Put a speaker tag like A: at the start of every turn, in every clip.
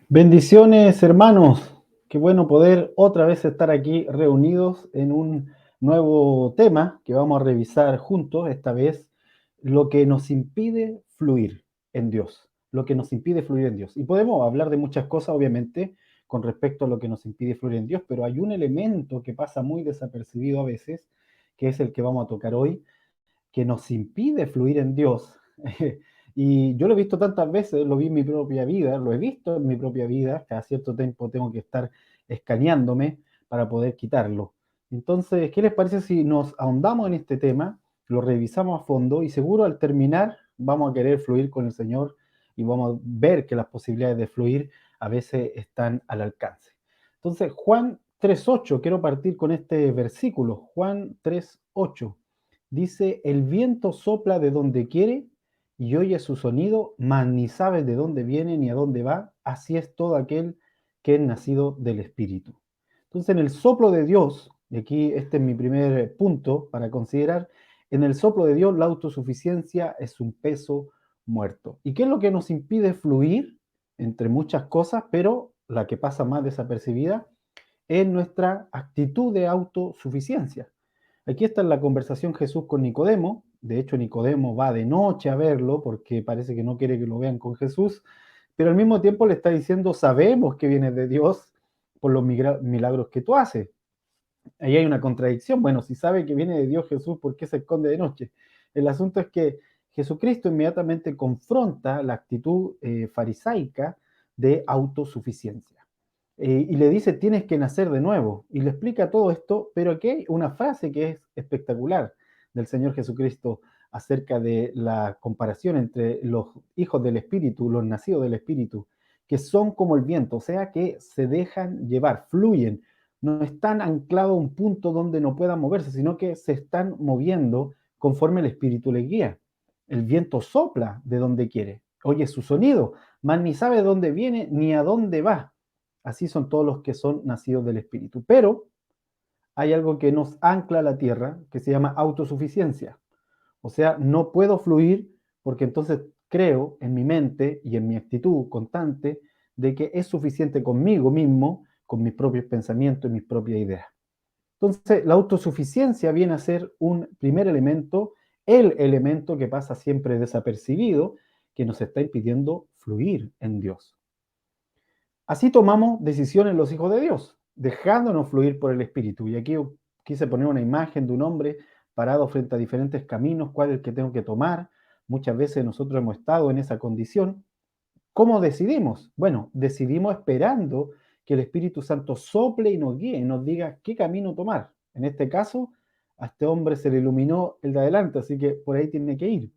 A: Bendiciones, hermanos. Qué bueno poder otra vez estar aquí reunidos en un nuevo tema que vamos a revisar juntos, esta vez, lo que nos impide fluir en Dios, lo que nos impide fluir en Dios. Y podemos hablar de muchas cosas, obviamente, con respecto a lo que nos impide fluir en Dios, pero hay un elemento que pasa muy desapercibido a veces, que es el que vamos a tocar hoy, que nos impide fluir en Dios. Y yo lo he visto tantas veces, lo vi en mi propia vida, lo he visto en mi propia vida, cada cierto tiempo tengo que estar escaneándome para poder quitarlo. Entonces, ¿qué les parece si nos ahondamos en este tema, lo revisamos a fondo y seguro al terminar vamos a querer fluir con el Señor y vamos a ver que las posibilidades de fluir a veces están al alcance? Entonces, Juan 3.8, quiero partir con este versículo, Juan 3.8. Dice, el viento sopla de donde quiere y oye su sonido, mas ni sabe de dónde viene ni a dónde va. Así es todo aquel que es nacido del Espíritu. Entonces, en el soplo de Dios, y aquí este es mi primer punto para considerar, en el soplo de Dios la autosuficiencia es un peso muerto. ¿Y qué es lo que nos impide fluir? Entre muchas cosas, pero la que pasa más desapercibida es nuestra actitud de autosuficiencia. Aquí está en la conversación Jesús con Nicodemo. De hecho, Nicodemo va de noche a verlo porque parece que no quiere que lo vean con Jesús, pero al mismo tiempo le está diciendo, sabemos que vienes de Dios por los milagros que tú haces. Ahí hay una contradicción. Bueno, si sabe que viene de Dios Jesús, ¿por qué se esconde de noche? El asunto es que Jesucristo inmediatamente confronta la actitud farisaica de autosuficiencia. Y le dice, tienes que nacer de nuevo. Y le explica todo esto, pero aquí hay una frase que es espectacular del Señor Jesucristo acerca de la comparación entre los hijos del Espíritu, los nacidos del Espíritu, que son como el viento, o sea, que se dejan llevar, fluyen, no están anclados a un punto donde no puedan moverse, sino que se están moviendo conforme el Espíritu les guía. El viento sopla de donde quiere, oye su sonido, mas ni sabe de dónde viene ni a dónde va. Así son todos los que son nacidos del Espíritu. Pero hay algo que nos ancla a la tierra que se llama autosuficiencia. O sea, no puedo fluir porque entonces creo en mi mente y en mi actitud constante de que es suficiente conmigo mismo, con mis propios pensamientos y mis propias ideas. Entonces, la autosuficiencia viene a ser un primer elemento, el elemento que pasa siempre desapercibido, que nos está impidiendo fluir en Dios. Así tomamos decisiones los hijos de Dios, dejándonos fluir por el Espíritu. Y aquí yo quise poner una imagen de un hombre parado frente a diferentes caminos, cuál es el que tengo que tomar. Muchas veces nosotros hemos estado en esa condición. ¿Cómo decidimos? Bueno, decidimos esperando que el Espíritu Santo sople y nos guíe, y nos diga qué camino tomar. En este caso, a este hombre se le iluminó el de adelante, así que por ahí tiene que ir.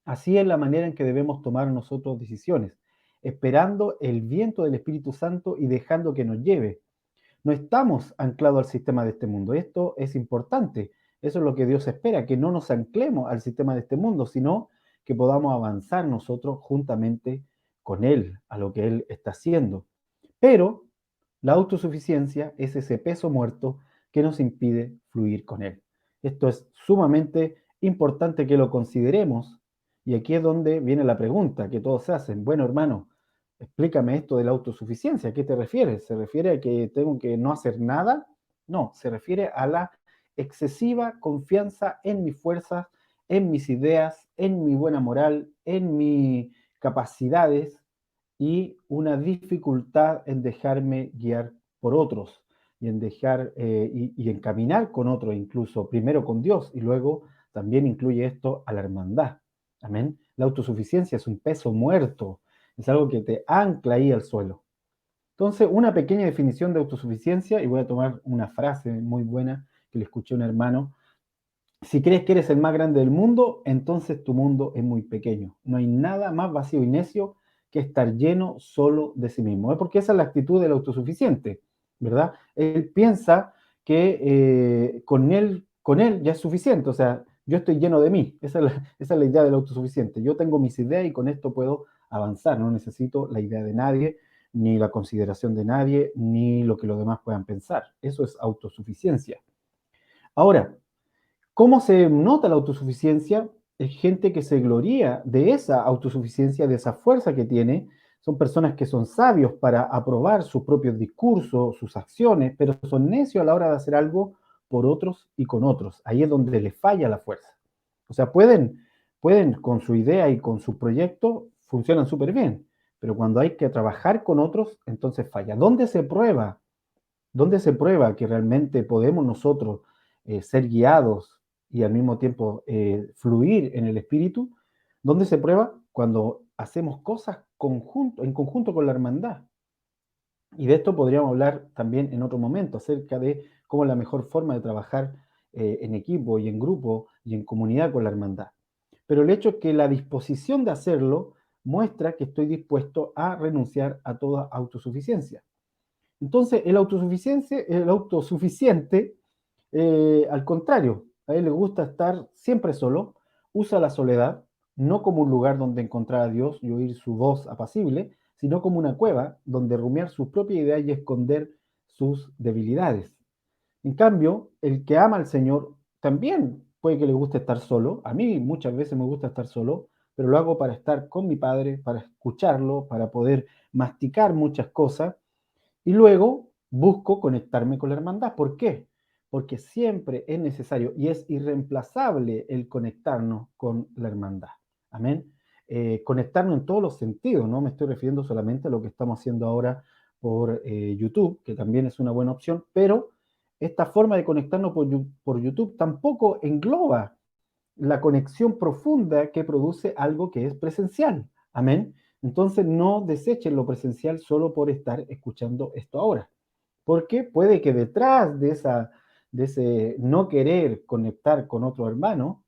A: Así es la manera en que debemos tomar nosotros decisiones, esperando el viento del Espíritu Santo y dejando que nos lleve. No estamos anclados al sistema de este mundo. Esto es importante. Eso es lo que Dios espera, que no nos anclemos al sistema de este mundo, sino que podamos avanzar nosotros juntamente con Él, a lo que Él está haciendo. Pero la autosuficiencia es ese peso muerto que nos impide fluir con Él. Esto es sumamente importante que lo consideremos y aquí es donde viene la pregunta que todos se hacen. Bueno, hermano, explícame esto de la autosuficiencia. ¿A qué te refieres? ¿Se refiere a que tengo que no hacer nada? No, se refiere a la excesiva confianza en mis fuerzas, en mis ideas, en mi buena moral, en mis capacidades y una dificultad en dejarme guiar por otros y en dejar y en caminar con otros, incluso primero con Dios y luego también incluye esto a la hermandad. Amén. La autosuficiencia es un peso muerto, es algo que te ancla ahí al suelo. Entonces, una pequeña definición de autosuficiencia, y voy a tomar una frase muy buena que le escuché a un hermano. Si crees que eres el más grande del mundo, entonces tu mundo es muy pequeño. No hay nada más vacío y necio que estar lleno solo de sí mismo. ¿Eh? Porque esa es la actitud del autosuficiente, ¿verdad? Él piensa que con él ya es suficiente. O sea, yo estoy lleno de mí. Esa es la idea del autosuficiente. Yo tengo mis ideas y con esto puedo avanzar. No necesito la idea de nadie, ni la consideración de nadie, ni lo que los demás puedan pensar. Eso es autosuficiencia. Ahora, ¿cómo se nota la autosuficiencia? Es gente que se gloría de esa autosuficiencia, de esa fuerza que tiene, Son personas que son sabios para aprobar sus propios discursos, sus acciones, pero son necios a la hora de hacer algo por otros y con otros. Ahí es donde les falla la fuerza. O sea, pueden con su idea y con su proyecto, funcionan súper bien, pero cuando hay que trabajar con otros, entonces falla. ¿Dónde se prueba? ¿Dónde se prueba que realmente podemos nosotros ser guiados y al mismo tiempo fluir en el espíritu? ¿Dónde se prueba? Cuando hacemos cosas en conjunto con la hermandad. Y de esto podríamos hablar también en otro momento, acerca de cómo es la mejor forma de trabajar en equipo y en grupo y en comunidad con la hermandad. Pero el hecho es que la disposición de hacerlo muestra que estoy dispuesto a renunciar a toda autosuficiencia. Entonces, el autosuficiente, al contrario, a él le gusta estar siempre solo, usa la soledad no como un lugar donde encontrar a Dios y oír su voz apacible, sino como una cueva donde rumiar sus propias ideas y esconder sus debilidades. En cambio, el que ama al Señor también puede que le guste estar solo. A mí muchas veces me gusta estar solo, pero lo hago para estar con mi Padre, para escucharlo, para poder masticar muchas cosas y luego busco conectarme con la hermandad. ¿Por qué? Porque siempre es necesario y es irreemplazable el conectarnos con la hermandad. Amén. Conectarnos en todos los sentidos, no me estoy refiriendo solamente a lo que estamos haciendo ahora por YouTube, que también es una buena opción, pero esta forma de conectarnos por YouTube tampoco engloba la conexión profunda que produce algo que es presencial. Amén. Entonces no desechen lo presencial solo por estar escuchando esto ahora. Porque puede que detrás de ese no querer conectar con otro hermano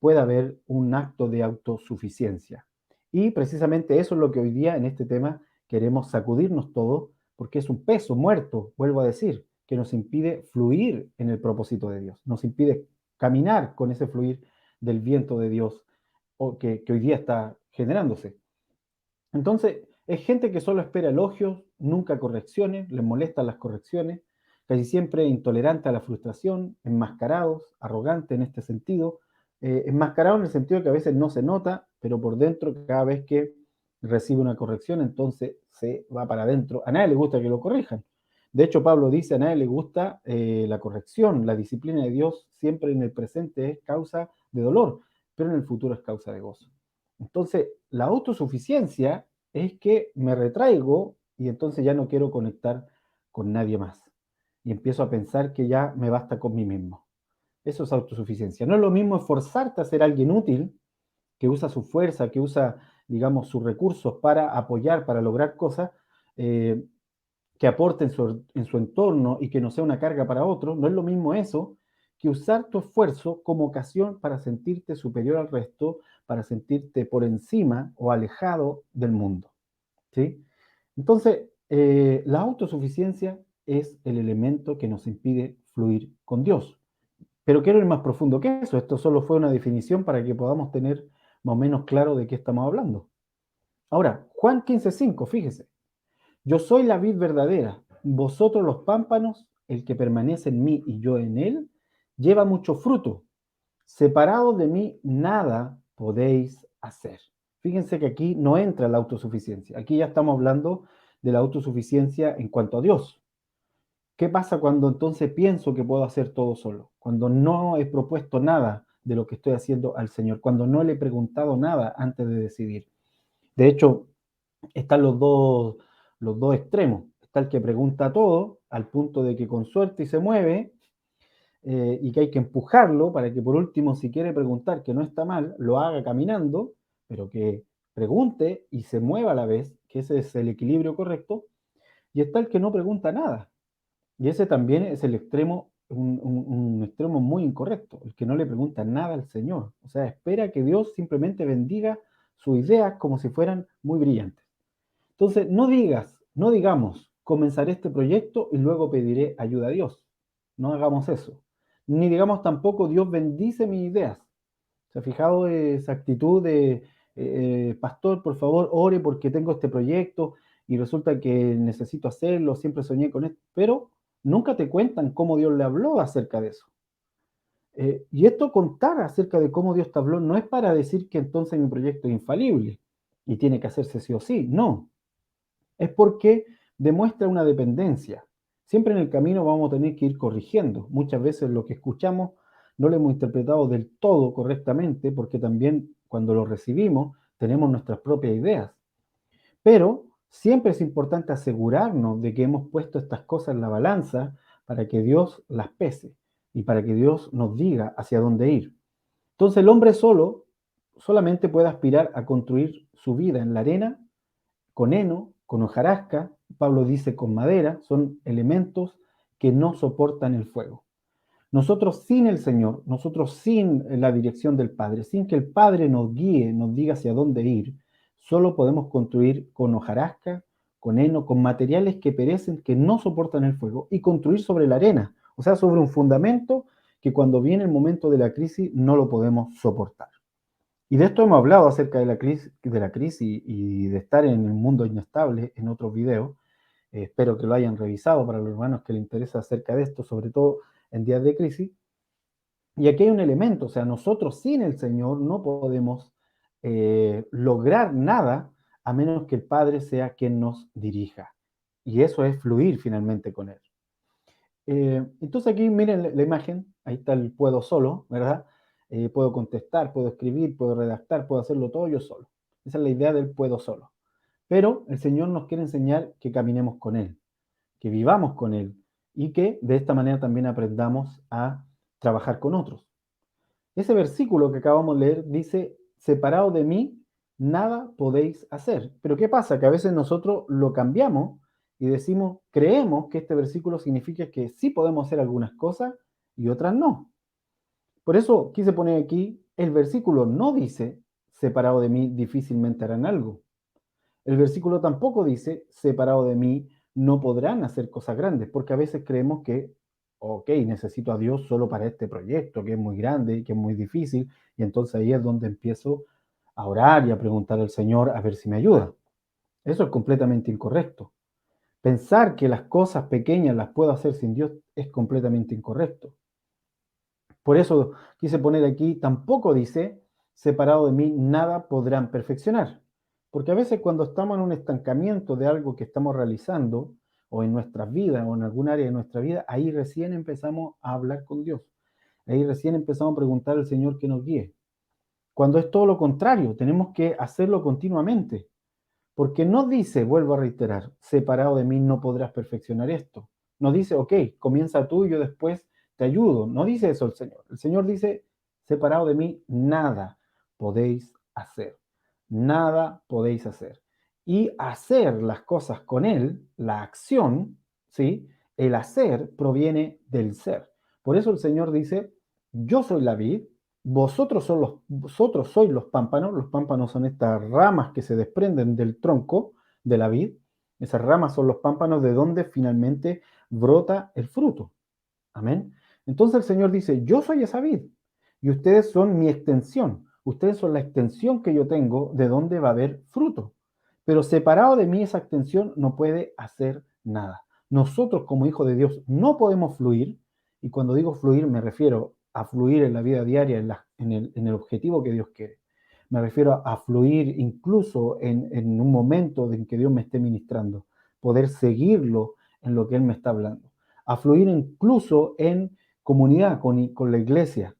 A: pueda haber un acto de autosuficiencia. Y precisamente eso es lo que hoy día en este tema queremos sacudirnos todos, porque es un peso muerto, vuelvo a decir, que nos impide fluir en el propósito de Dios, nos impide caminar con ese fluir del viento de Dios que hoy día está generándose. Entonces, es gente que solo espera elogios, nunca correcciones, les molestan las correcciones, casi siempre intolerante a la frustración, enmascarados, arrogantes en este sentido, enmascarados en el sentido que a veces no se nota, pero por dentro cada vez que recibe una corrección, entonces se va para adentro. A nadie le gusta que lo corrijan. De hecho, Pablo dice, a nadie le gusta la corrección, la disciplina de Dios siempre en el presente es causa de dolor, pero en el futuro es causa de gozo. Entonces, la autosuficiencia es que me retraigo y entonces ya no quiero conectar con nadie más. Y empiezo a pensar que ya me basta con mí mismo. Eso es autosuficiencia. No es lo mismo esforzarte a ser alguien útil, que usa su fuerza, que usa, digamos, sus recursos para apoyar, para lograr cosas, eh, que aporte en su entorno y que no sea una carga para otros. No es lo mismo eso que usar tu esfuerzo como ocasión para sentirte superior al resto, para sentirte por encima o alejado del mundo. ¿Sí? Entonces, la autosuficiencia es el elemento que nos impide fluir con Dios. Pero quiero ir más profundo que eso. Esto solo fue una definición para que podamos tener más o menos claro de qué estamos hablando. Ahora, Juan 15:5, fíjese. Yo soy la vid verdadera, vosotros los pámpanos, el que permanece en mí y yo en él, lleva mucho fruto. Separados de mí, nada podéis hacer. Fíjense que aquí no entra la autosuficiencia. Aquí ya estamos hablando de la autosuficiencia en cuanto a Dios. ¿Qué pasa cuando entonces pienso que puedo hacer todo solo? Cuando no he propuesto nada de lo que estoy haciendo al Señor, cuando no le he preguntado nada antes de decidir. De hecho, están los dos extremos. Está el que pregunta todo, al punto de que con suerte y se mueve, y que hay que empujarlo para que por último, si quiere preguntar, que no está mal, lo haga caminando, pero que pregunte y se mueva a la vez, que ese es el equilibrio correcto. Y está el que no pregunta nada. Y ese también es el extremo, un extremo muy incorrecto, el que no le pregunta nada al Señor. O sea, espera que Dios simplemente bendiga sus ideas como si fueran muy brillantes. Entonces, no digamos, comenzaré este proyecto y luego pediré ayuda a Dios. No hagamos eso. Ni digamos tampoco, Dios bendice mis ideas. ¿Se ha fijado esa actitud de, pastor, por favor, ore porque tengo este proyecto y resulta que necesito hacerlo, siempre soñé con esto, pero nunca te cuentan cómo Dios le habló acerca de eso. Y esto contar acerca de cómo Dios te habló no es para decir que entonces mi proyecto es infalible y tiene que hacerse sí o sí, no. Es porque demuestra una dependencia. Siempre en el camino vamos a tener que ir corrigiendo. Muchas veces lo que escuchamos no lo hemos interpretado del todo correctamente porque también cuando lo recibimos tenemos nuestras propias ideas. Pero siempre es importante asegurarnos de que hemos puesto estas cosas en la balanza para que Dios las pese y para que Dios nos diga hacia dónde ir. Entonces el hombre solamente puede aspirar a construir su vida en la arena, con heno, con hojarasca, Pablo dice con madera, son elementos que no soportan el fuego. Nosotros sin el Señor, nosotros sin la dirección del Padre, sin que el Padre nos guíe, nos diga hacia dónde ir, solo podemos construir con hojarasca, con heno, con materiales que perecen, que no soportan el fuego, y construir sobre la arena, o sea, sobre un fundamento que cuando viene el momento de la crisis no lo podemos soportar. Y de esto hemos hablado acerca de la crisis y de estar en el mundo inestable en otros videos. Espero que lo hayan revisado para los hermanos que les interesa acerca de esto, sobre todo en días de crisis. Y aquí hay un elemento, o sea, nosotros sin el Señor no podemos lograr nada a menos que el Padre sea quien nos dirija. Y eso es fluir finalmente con Él. Entonces aquí miren la imagen, ahí está el puedo solo, ¿verdad? Puedo contestar, puedo escribir, puedo redactar, puedo hacerlo todo yo solo. Esa es la idea del puedo solo. Pero el Señor nos quiere enseñar que caminemos con Él, que vivamos con Él y que de esta manera también aprendamos a trabajar con otros. Ese versículo que acabamos de leer dice, separado de mí, nada podéis hacer. Pero ¿qué pasa? Que a veces nosotros lo cambiamos y decimos, creemos que este versículo significa que sí podemos hacer algunas cosas y otras no. Por eso quise poner aquí, el versículo no dice, separado de mí, difícilmente harán algo. El versículo tampoco dice, separado de mí, no podrán hacer cosas grandes, porque a veces creemos que, ok, necesito a Dios solo para este proyecto, que es muy grande, que es muy difícil, y entonces ahí es donde empiezo a orar y a preguntar al Señor a ver si me ayuda. Eso es completamente incorrecto. Pensar que las cosas pequeñas las puedo hacer sin Dios es completamente incorrecto. Por eso quise poner aquí, tampoco dice, separado de mí, nada podrán perfeccionar. Porque a veces cuando estamos en un estancamiento de algo que estamos realizando, o en nuestras vidas, o en algún área de nuestra vida, ahí recién empezamos a hablar con Dios. Ahí recién empezamos a preguntar al Señor que nos guíe. Cuando es todo lo contrario, tenemos que hacerlo continuamente. Porque no dice, vuelvo a reiterar, separado de mí no podrás perfeccionar esto. No dice, ok, comienza tú y yo después te ayudo. No dice eso el Señor. El Señor dice, separado de mí nada podéis hacer. Nada podéis hacer. Y hacer las cosas con Él, la acción, ¿sí? El hacer proviene del ser. Por eso el Señor dice, yo soy la vid, vosotros sois los pámpanos son estas ramas que se desprenden del tronco de la vid, esas ramas son los pámpanos de donde finalmente brota el fruto. Amén. Entonces el Señor dice, yo soy esa vid y ustedes son mi extensión, ustedes son la extensión que yo tengo de donde va a haber fruto. Pero separado de mí esa extensión no puede hacer nada. Nosotros como hijos de Dios no podemos fluir, y cuando digo fluir me refiero a fluir en la vida diaria, en el objetivo que Dios quiere. Me refiero a fluir incluso en un momento en que Dios me esté ministrando, poder seguirlo en lo que Él me está hablando. A fluir incluso en comunidad con la iglesia.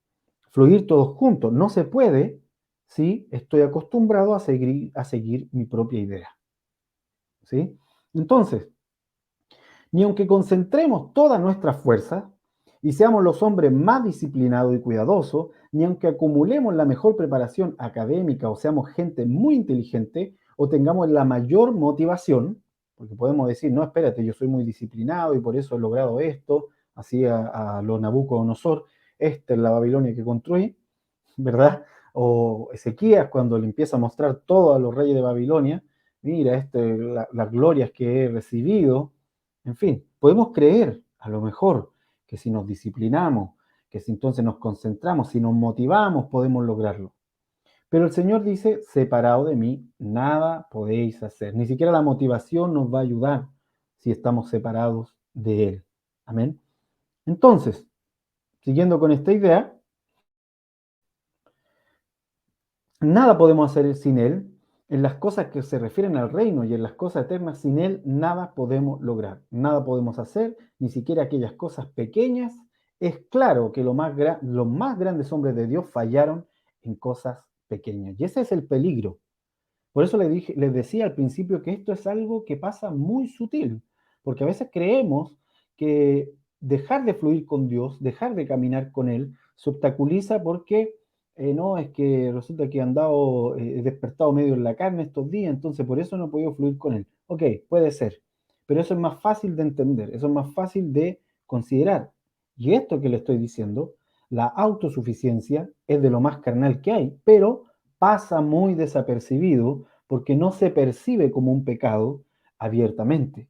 A: Fluir todos juntos. No se puede si estoy acostumbrado a seguir mi propia idea. ¿Sí? Entonces, ni aunque concentremos todas nuestras fuerzas y seamos los hombres más disciplinados y cuidadosos, ni aunque acumulemos la mejor preparación académica o seamos gente muy inteligente o tengamos la mayor motivación, porque podemos decir, no, espérate, yo soy muy disciplinado y por eso he logrado esto, así a lo Nabucodonosor, esta es la Babilonia que construí, ¿verdad? O Ezequías cuando le empieza a mostrar todo a los reyes de Babilonia, mira, las glorias que he recibido, en fin, podemos creer a lo mejor que si nos disciplinamos, que si entonces nos concentramos, si nos motivamos, podemos lograrlo. Pero el Señor dice, separado de mí, nada podéis hacer. Ni siquiera la motivación nos va a ayudar si estamos separados de Él. Amén. Entonces, siguiendo con esta idea, nada podemos hacer sin Él. En las cosas que se refieren al reino y en las cosas eternas, sin Él nada podemos lograr, nada podemos hacer, ni siquiera aquellas cosas pequeñas. Es claro que los más grandes hombres de Dios fallaron en cosas pequeñas. Y ese es el peligro. Por eso les decía al principio que esto es algo que pasa muy sutil, porque a veces creemos que dejar de fluir con Dios, dejar de caminar con Él, se obstaculiza porque no, es que resulta que he andado, he despertado medio en la carne estos días, entonces por eso no he podido fluir con Él. Ok, puede ser, pero eso es más fácil de entender, eso es más fácil de considerar. Y esto que le estoy diciendo, la autosuficiencia es de lo más carnal que hay, pero pasa muy desapercibido porque no se percibe como un pecado abiertamente.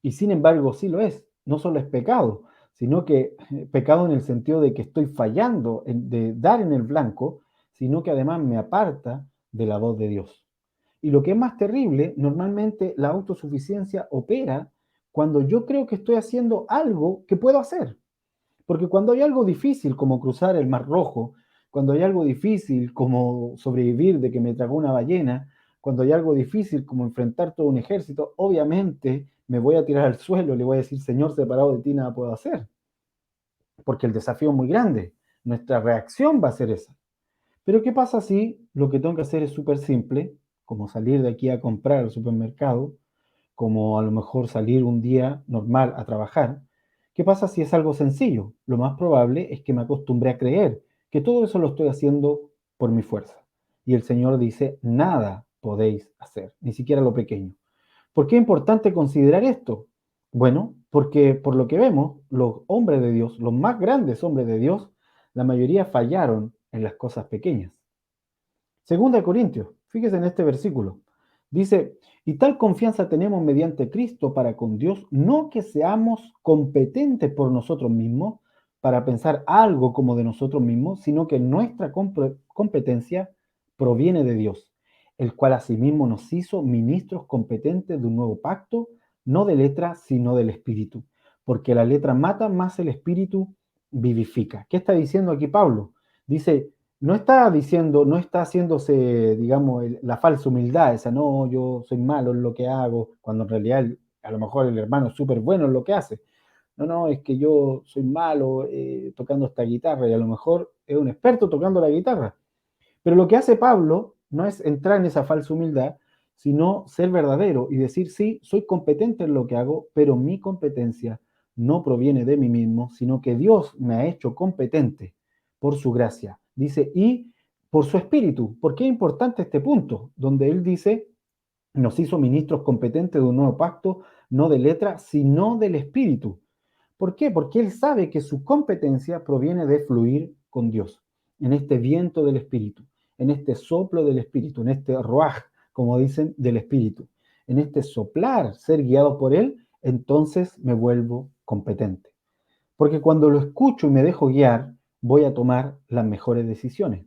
A: Y sin embargo sí lo es. No solo es pecado, sino que pecado en el sentido de que estoy fallando de dar en el blanco, sino que además me aparta de la voz de Dios. Y lo que es más terrible, normalmente la autosuficiencia opera cuando yo creo que estoy haciendo algo que puedo hacer. Porque cuando hay algo difícil como cruzar el Mar Rojo, cuando hay algo difícil como sobrevivir de que me tragó una ballena, cuando hay algo difícil como enfrentar todo un ejército, obviamente me voy a tirar al suelo y le voy a decir, Señor, separado de ti nada puedo hacer, porque el desafío es muy grande. Nuestra reacción va a ser esa. Pero ¿qué pasa si lo que tengo que hacer es súper simple, como salir de aquí a comprar al supermercado, como a lo mejor salir un día normal a trabajar? ¿Qué pasa si es algo sencillo? Lo más probable es que me acostumbré a creer que todo eso lo estoy haciendo por mi fuerza. Y el Señor dice, nada podéis hacer, ni siquiera lo pequeño. ¿Por qué es importante considerar esto? Bueno, porque por lo que vemos, los hombres de Dios, los más grandes hombres de Dios, la mayoría fallaron en las cosas pequeñas. Segunda de Corintios, fíjese en este versículo. Dice, y tal confianza tenemos mediante Cristo para con Dios, no que seamos competentes por nosotros mismos para pensar algo como de nosotros mismos, sino que nuestra competencia proviene de Dios, el cual asimismo nos hizo ministros competentes de un nuevo pacto, no de letra, sino del Espíritu, porque la letra mata, más el Espíritu vivifica. ¿Qué está diciendo aquí Pablo? Dice, no está diciendo, no está haciéndose, digamos, la falsa humildad, esa, no, yo soy malo en lo que hago, cuando en realidad a lo mejor el hermano es súper bueno en lo que hace. No, no, es que yo soy malo tocando esta guitarra y a lo mejor es un experto tocando la guitarra. Pero lo que hace Pablo no es entrar en esa falsa humildad, sino ser verdadero y decir, sí, soy competente en lo que hago, pero mi competencia no proviene de mí mismo, sino que Dios me ha hecho competente por su gracia. Dice, y por su espíritu. ¿Por qué es importante este punto? Donde él dice, nos hizo ministros competentes de un nuevo pacto, no de letra, sino del espíritu. ¿Por qué? Porque él sabe que su competencia proviene de fluir con Dios, en este viento del Espíritu, en este soplo del Espíritu, en este ruaj, como dicen, del Espíritu, en este soplar, ser guiado por Él, entonces me vuelvo competente. Porque cuando lo escucho y me dejo guiar, voy a tomar las mejores decisiones.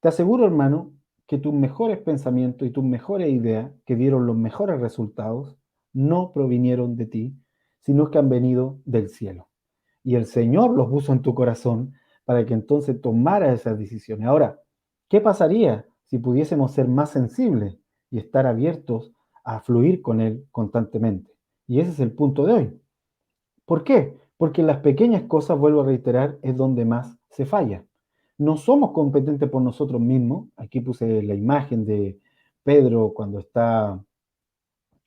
A: Te aseguro, hermano, que tus mejores pensamientos y tus mejores ideas, que dieron los mejores resultados, no provinieron de ti, sino que han venido del cielo. Y el Señor los puso en tu corazón para que entonces tomaras esas decisiones. Ahora, ¿qué pasaría si pudiésemos ser más sensibles y estar abiertos a fluir con Él constantemente? Y ese es el punto de hoy. ¿Por qué? Porque en las pequeñas cosas, vuelvo a reiterar, es donde más se falla. No somos competentes por nosotros mismos. Aquí puse la imagen de Pedro cuando está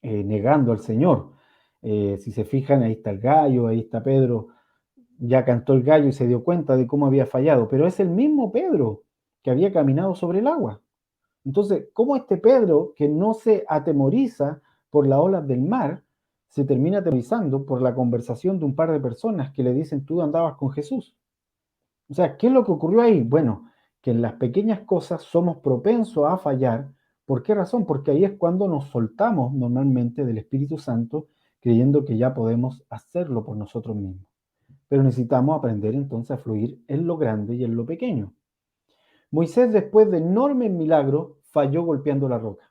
A: negando al Señor. Si se fijan, ahí está el gallo, ahí está Pedro, ya cantó el gallo y se dio cuenta de cómo había fallado, pero es el mismo Pedro que había caminado sobre el agua. Entonces, ¿cómo este Pedro, que no se atemoriza por las olas del mar, se termina atemorizando por la conversación de un par de personas que le dicen, tú andabas con Jesús? O sea, ¿qué es lo que ocurrió ahí? Bueno, que en las pequeñas cosas somos propensos a fallar. ¿Por qué razón? Porque ahí es cuando nos soltamos normalmente del Espíritu Santo, creyendo que ya podemos hacerlo por nosotros mismos. Pero necesitamos aprender entonces a fluir en lo grande y en lo pequeño. Moisés, después de enormes milagros, falló golpeando la roca.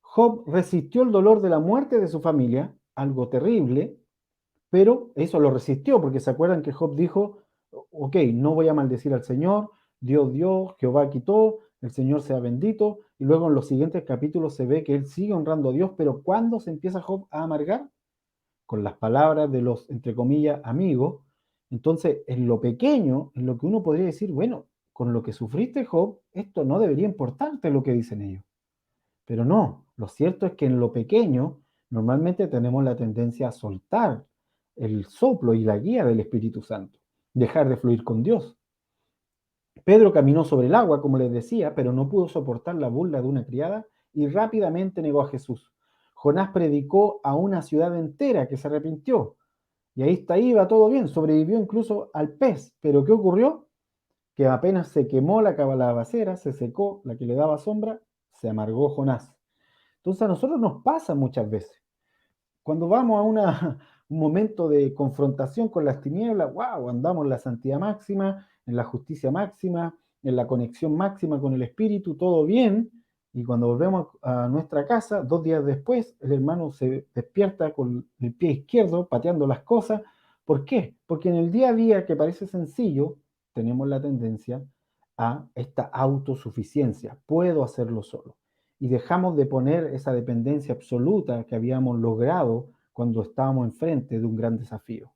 A: Job resistió el dolor de la muerte de su familia, algo terrible, pero eso lo resistió, porque se acuerdan que Job dijo, ok, no voy a maldecir al Señor, Dios dio, Jehová quitó, el Señor sea bendito, y luego en los siguientes capítulos se ve que él sigue honrando a Dios, pero ¿cuándo se empieza Job a amargar? Con las palabras de los, entre comillas, amigos. Entonces, en lo pequeño, en lo que uno podría decir, bueno, con lo que sufriste, Job, esto no debería importarte lo que dicen ellos. Pero no, lo cierto es que en lo pequeño, normalmente tenemos la tendencia a soltar el soplo y la guía del Espíritu Santo, dejar de fluir con Dios. Pedro caminó sobre el agua, como les decía, pero no pudo soportar la burla de una criada y rápidamente negó a Jesús. Jonás predicó a una ciudad entera que se arrepintió. Y ahí está, iba todo bien, sobrevivió incluso al pez. Pero ¿qué ocurrió? Que apenas se quemó la calabacera, se secó la que le daba sombra, se amargó Jonás. Entonces a nosotros nos pasa muchas veces. Cuando vamos a un momento de confrontación con las tinieblas, wow, andamos en la santidad máxima, en la justicia máxima, en la conexión máxima con el Espíritu, todo bien. Y cuando volvemos a nuestra casa, 2 días después, el hermano se despierta con el pie izquierdo, pateando las cosas. ¿Por qué? Porque en el día a día, que parece sencillo, tenemos la tendencia a esta autosuficiencia. Puedo hacerlo solo y dejamos de poner esa dependencia absoluta que habíamos logrado cuando estábamos enfrente de un gran desafío.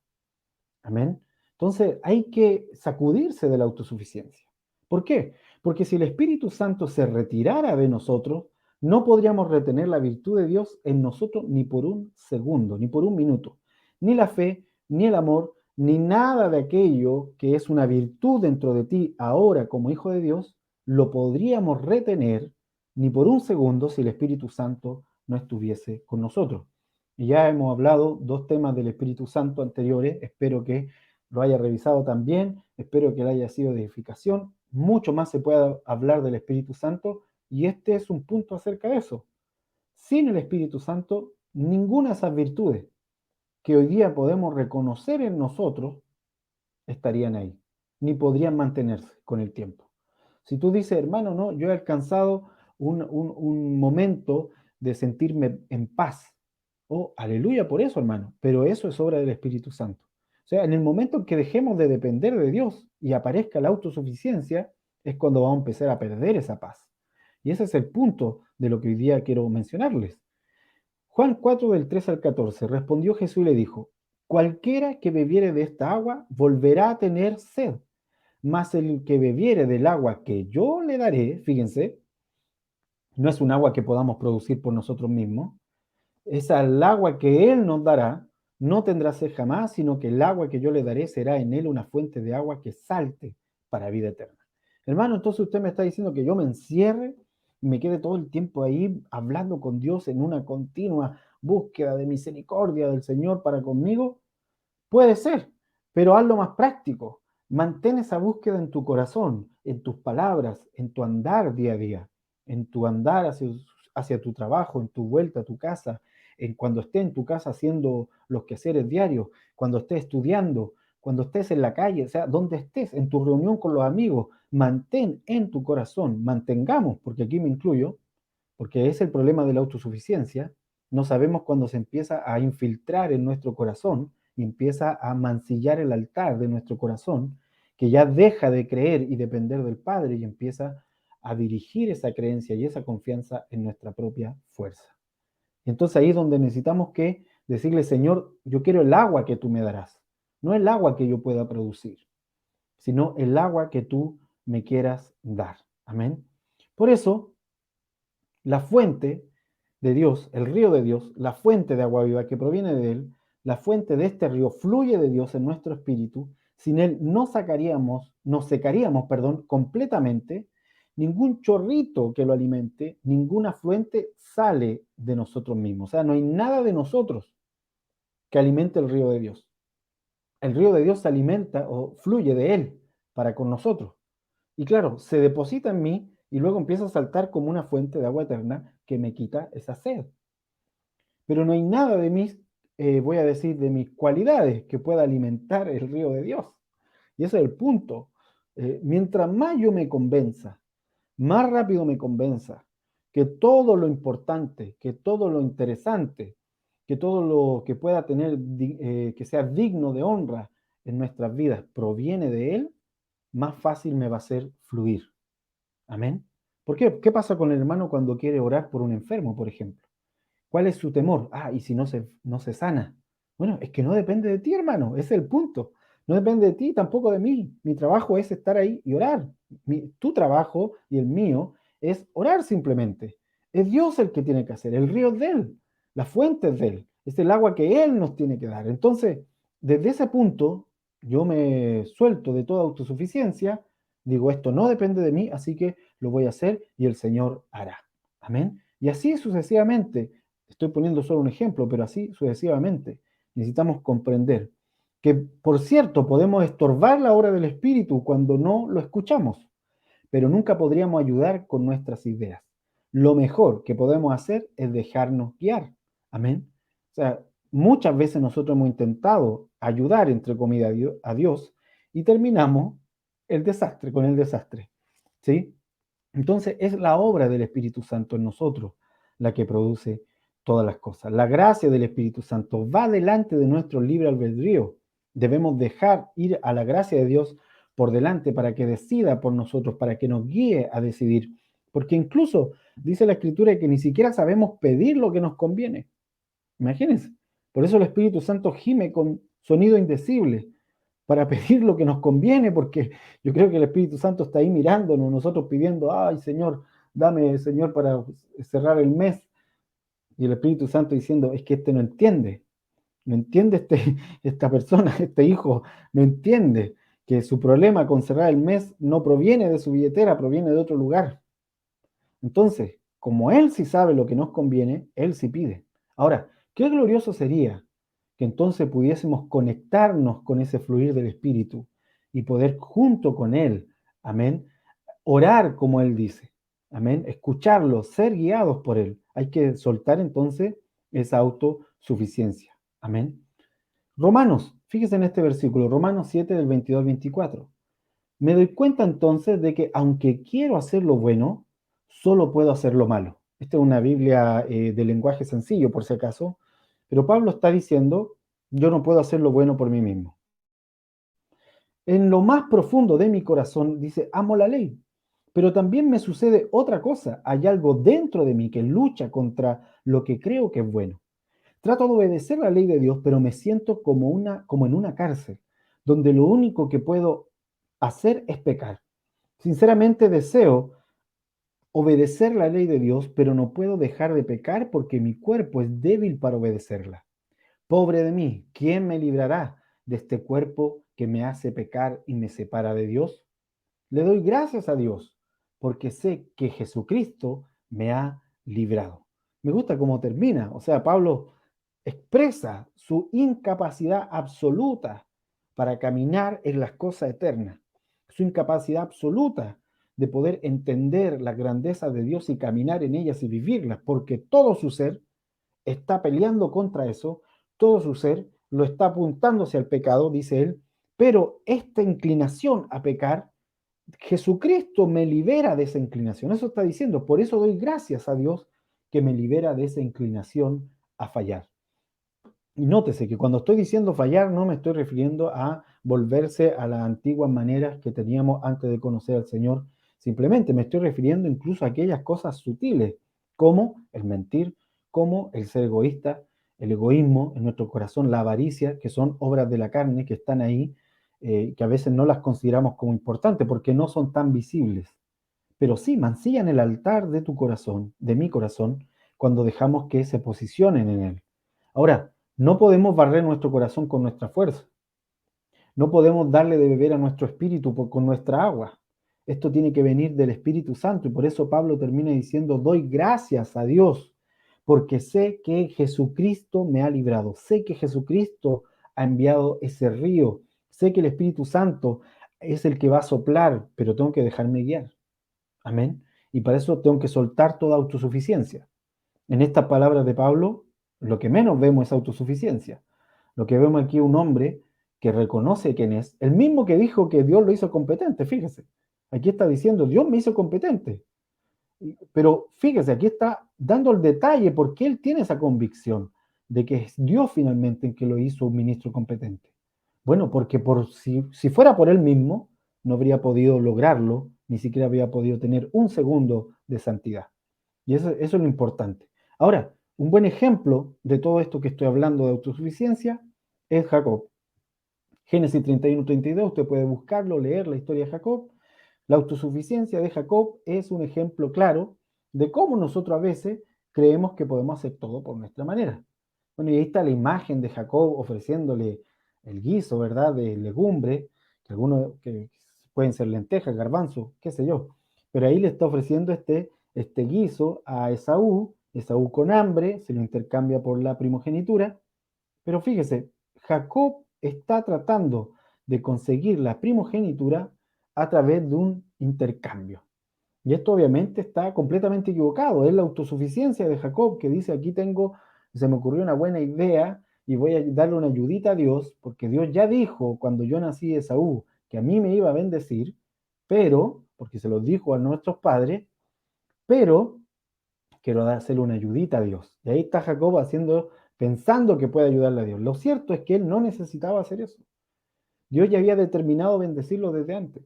A: Amén. Entonces hay que sacudirse de la autosuficiencia. ¿Por qué? Porque si el Espíritu Santo se retirara de nosotros, no podríamos retener la virtud de Dios en nosotros ni por un segundo, ni por un minuto. Ni la fe, ni el amor, ni nada de aquello que es una virtud dentro de ti ahora como hijo de Dios, lo podríamos retener ni por un segundo si el Espíritu Santo no estuviese con nosotros. Y ya hemos hablado 2 temas del Espíritu Santo anteriores, espero que lo haya revisado también, espero que le haya sido de edificación. Mucho más se puede hablar del Espíritu Santo y este es un punto acerca de eso. Sin el Espíritu Santo, ninguna de esas virtudes que hoy día podemos reconocer en nosotros estarían ahí, ni podrían mantenerse con el tiempo. Si tú dices, hermano, no, yo he alcanzado un momento de sentirme en paz. Oh, aleluya por eso, hermano, pero eso es obra del Espíritu Santo. O sea, en el momento en que dejemos de depender de Dios y aparezca la autosuficiencia, es cuando vamos a empezar a perder esa paz. Y ese es el punto de lo que hoy día quiero mencionarles. Juan 4 del 3 al 14, respondió Jesús y le dijo, cualquiera que bebiere de esta agua volverá a tener sed, mas el que bebiere del agua que yo le daré, fíjense, no es un agua que podamos producir por nosotros mismos, es el agua que Él nos dará, no tendrá sed jamás, sino que el agua que yo le daré será en Él una fuente de agua que salte para vida eterna. Hermano, entonces usted me está diciendo que yo me encierre y me quede todo el tiempo ahí hablando con Dios en una continua búsqueda de misericordia del Señor para conmigo. Puede ser, pero hazlo más práctico. Mantén esa búsqueda en tu corazón, en tus palabras, en tu andar día a día, en tu andar hacia tu trabajo, en tu vuelta a tu casa, en cuando estés en tu casa haciendo los quehaceres diarios, cuando estés estudiando, cuando estés en la calle, o sea, donde estés, en tu reunión con los amigos, mantén en tu corazón, mantengamos, porque aquí me incluyo, porque es el problema de la autosuficiencia, no sabemos cuándo se empieza a infiltrar en nuestro corazón y empieza a mancillar el altar de nuestro corazón, que ya deja de creer y depender del Padre y empieza a dirigir esa creencia y esa confianza en nuestra propia fuerza. Y entonces ahí es donde necesitamos que decirle, Señor, yo quiero el agua que tú me darás, no el agua que yo pueda producir, sino el agua que tú me quieras dar. Amén. Por eso, la fuente de Dios, el río de Dios, la fuente de agua viva que proviene de Él, la fuente de este río fluye de Dios en nuestro espíritu. Sin Él no sacaríamos, nos secaríamos, perdón, completamente. Ningún chorrito que lo alimente, ninguna fuente sale de nosotros mismos. O sea, no hay nada de nosotros que alimente el río de Dios. El río de Dios se alimenta o fluye de Él para con nosotros. Y claro, se deposita en mí y luego empieza a saltar como una fuente de agua eterna que me quita esa sed. Pero no hay nada de mis, voy a decir, de mis cualidades que pueda alimentar el río de Dios. Y ese es el punto. Mientras más yo me convenza, más rápido me convenza que todo lo importante, que todo lo interesante, que todo lo que pueda tener, que sea digno de honra en nuestras vidas proviene de Él, más fácil me va a ser fluir. Amén. ¿Por qué? ¿Qué pasa con el hermano cuando quiere orar por un enfermo, por ejemplo? ¿Cuál es su temor? Ah, ¿y si no se sana? Bueno, es que no depende de ti, hermano, ese es el punto. No depende de ti, tampoco de mí. Mi trabajo es estar ahí y orar. Tu trabajo y el mío es orar simplemente. Es Dios el que tiene que hacer, el río es de Él, la fuente es de Él, es el agua que Él nos tiene que dar. Entonces, desde ese punto, yo me suelto de toda autosuficiencia, digo, esto no depende de mí, así que lo voy a hacer y el Señor hará. Amén. Y así sucesivamente. Estoy poniendo solo un ejemplo, pero así sucesivamente. Necesitamos comprender que, por cierto, podemos estorbar la obra del Espíritu cuando no lo escuchamos, pero nunca podríamos ayudar con nuestras ideas. Lo mejor que podemos hacer es dejarnos guiar. Amén. O sea, muchas veces nosotros hemos intentado ayudar, entre comillas, a Dios y terminamos con el desastre. ¿Sí? Entonces es la obra del Espíritu Santo en nosotros la que produce todas las cosas. La gracia del Espíritu Santo va delante de nuestro libre albedrío. Debemos dejar ir a la gracia de Dios por delante para que decida por nosotros, para que nos guíe a decidir. Porque incluso dice la Escritura que ni siquiera sabemos pedir lo que nos conviene. Imagínense. Por eso el Espíritu Santo gime con sonido indecible para pedir lo que nos conviene, porque yo creo que el Espíritu Santo está ahí mirándonos, nosotros pidiendo, ay Señor, dame Señor para cerrar el mes, y el Espíritu Santo diciendo, es que este no entiende esta persona, este hijo, no entiende que su problema con cerrar el mes no proviene de su billetera, proviene de otro lugar. Entonces, como Él sí sabe lo que nos conviene, Él sí pide. Ahora, qué glorioso sería que entonces pudiésemos conectarnos con ese fluir del Espíritu y poder junto con Él, amén, orar como Él dice, amén, escucharlo, ser guiados por Él. Hay que soltar entonces esa autosuficiencia, amén. Romanos, fíjese en este versículo, Romanos 7 del 22 al 24. Me doy cuenta entonces de que aunque quiero hacer lo bueno, solo puedo hacer lo malo. Esta es una Biblia de lenguaje sencillo, por si acaso, pero Pablo está diciendo, yo no puedo hacer lo bueno por mí mismo. En lo más profundo de mi corazón, dice, amo la ley, pero también me sucede otra cosa. Hay algo dentro de mí que lucha contra lo que creo que es bueno. Trato de obedecer la ley de Dios, pero me siento como en una cárcel, donde lo único que puedo hacer es pecar. Sinceramente deseo obedecer la ley de Dios, pero no puedo dejar de pecar porque mi cuerpo es débil para obedecerla. Pobre de mí, ¿quién me librará de este cuerpo que me hace pecar y me separa de Dios? Le doy gracias a Dios porque sé que Jesucristo me ha librado. Me gusta cómo termina. O sea, Pablo expresa su incapacidad absoluta para caminar en las cosas eternas, su incapacidad absoluta de poder entender la grandeza de Dios y caminar en ellas y vivirlas, porque todo su ser está peleando contra eso, todo su ser lo está apuntando hacia el pecado, dice él, pero esta inclinación a pecar, Jesucristo me libera de esa inclinación, eso está diciendo, por eso doy gracias a Dios que me libera de esa inclinación a fallar. Y nótese que cuando estoy diciendo fallar no me estoy refiriendo a volverse a las antiguas maneras que teníamos antes de conocer al Señor. Simplemente me estoy refiriendo incluso a aquellas cosas sutiles, como el mentir, como el ser egoísta, el egoísmo en nuestro corazón, la avaricia, que son obras de la carne que están ahí, que a veces no las consideramos como importantes porque no son tan visibles. Pero sí mancillan el altar de tu corazón, de mi corazón, cuando dejamos que se posicionen en él. Ahora, no podemos barrer nuestro corazón con nuestra fuerza. No podemos darle de beber a nuestro espíritu con nuestra agua. Esto tiene que venir del Espíritu Santo y por eso Pablo termina diciendo, doy gracias a Dios porque sé que Jesucristo me ha librado, sé que Jesucristo ha enviado ese río, sé que el Espíritu Santo es el que va a soplar, pero tengo que dejarme guiar. Amén. Y para eso tengo que soltar toda autosuficiencia. En estas palabras de Pablo, lo que menos vemos es autosuficiencia. Lo que vemos aquí es un hombre que reconoce quién es, el mismo que dijo que Dios lo hizo competente, fíjese. Aquí está diciendo, Dios me hizo competente. Pero fíjese, aquí está dando el detalle porque él tiene esa convicción de que es Dios finalmente en que lo hizo un ministro competente. Bueno, porque si fuera por él mismo, no habría podido lograrlo ni siquiera había podido tener un segundo de santidad. Y eso es lo importante. Ahora, un buen ejemplo de todo esto que estoy hablando de autosuficiencia es Jacob. Génesis 31-32, usted puede buscarlo, leer la historia de Jacob. La autosuficiencia de Jacob es un ejemplo claro de cómo nosotros a veces creemos que podemos hacer todo por nuestra manera. Bueno, y ahí está la imagen de Jacob ofreciéndole el guiso, ¿verdad?, de legumbre, que algunos que pueden ser lentejas, garbanzos, qué sé yo. Pero ahí le está ofreciendo este guiso a Esaú. Esaú con hambre se lo intercambia por la primogenitura. Pero fíjese, Jacob está tratando de conseguir la primogenitura a través de un intercambio. Y esto obviamente está completamente equivocado. Es la autosuficiencia de Jacob que dice, aquí tengo, se me ocurrió una buena idea y voy a darle una ayudita a Dios, porque Dios ya dijo cuando yo nací de Esaú que a mí me iba a bendecir, pero, porque se lo dijo a nuestros padres, pero quiero hacerle una ayudita a Dios. Y ahí está Jacob pensando que puede ayudarle a Dios. Lo cierto es que él no necesitaba hacer eso. Dios ya había determinado bendecirlo desde antes.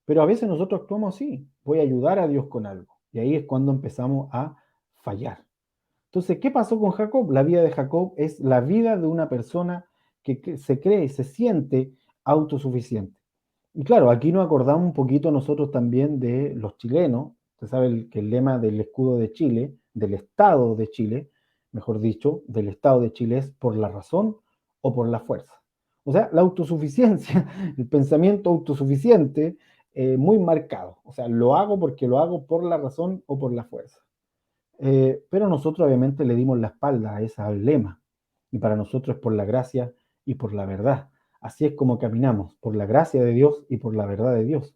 A: Pero a veces nosotros actuamos así. Voy a ayudar a Dios con algo. Y ahí es cuando empezamos a fallar. Entonces, ¿qué pasó con Jacob? La vida de Jacob es la vida de una persona que se cree, se siente autosuficiente. Y claro, aquí nos acordamos un poquito nosotros también de los chilenos. Usted sabe que el lema del escudo de Chile, del Estado de Chile, mejor dicho, del Estado de Chile es por la razón o por la fuerza. O sea, la autosuficiencia, el pensamiento autosuficiente, muy marcado. O sea, lo hago porque lo hago por la razón o por la fuerza. Pero nosotros obviamente le dimos la espalda a ese lema. Y para nosotros es por la gracia y por la verdad. Así es como caminamos, por la gracia de Dios y por la verdad de Dios.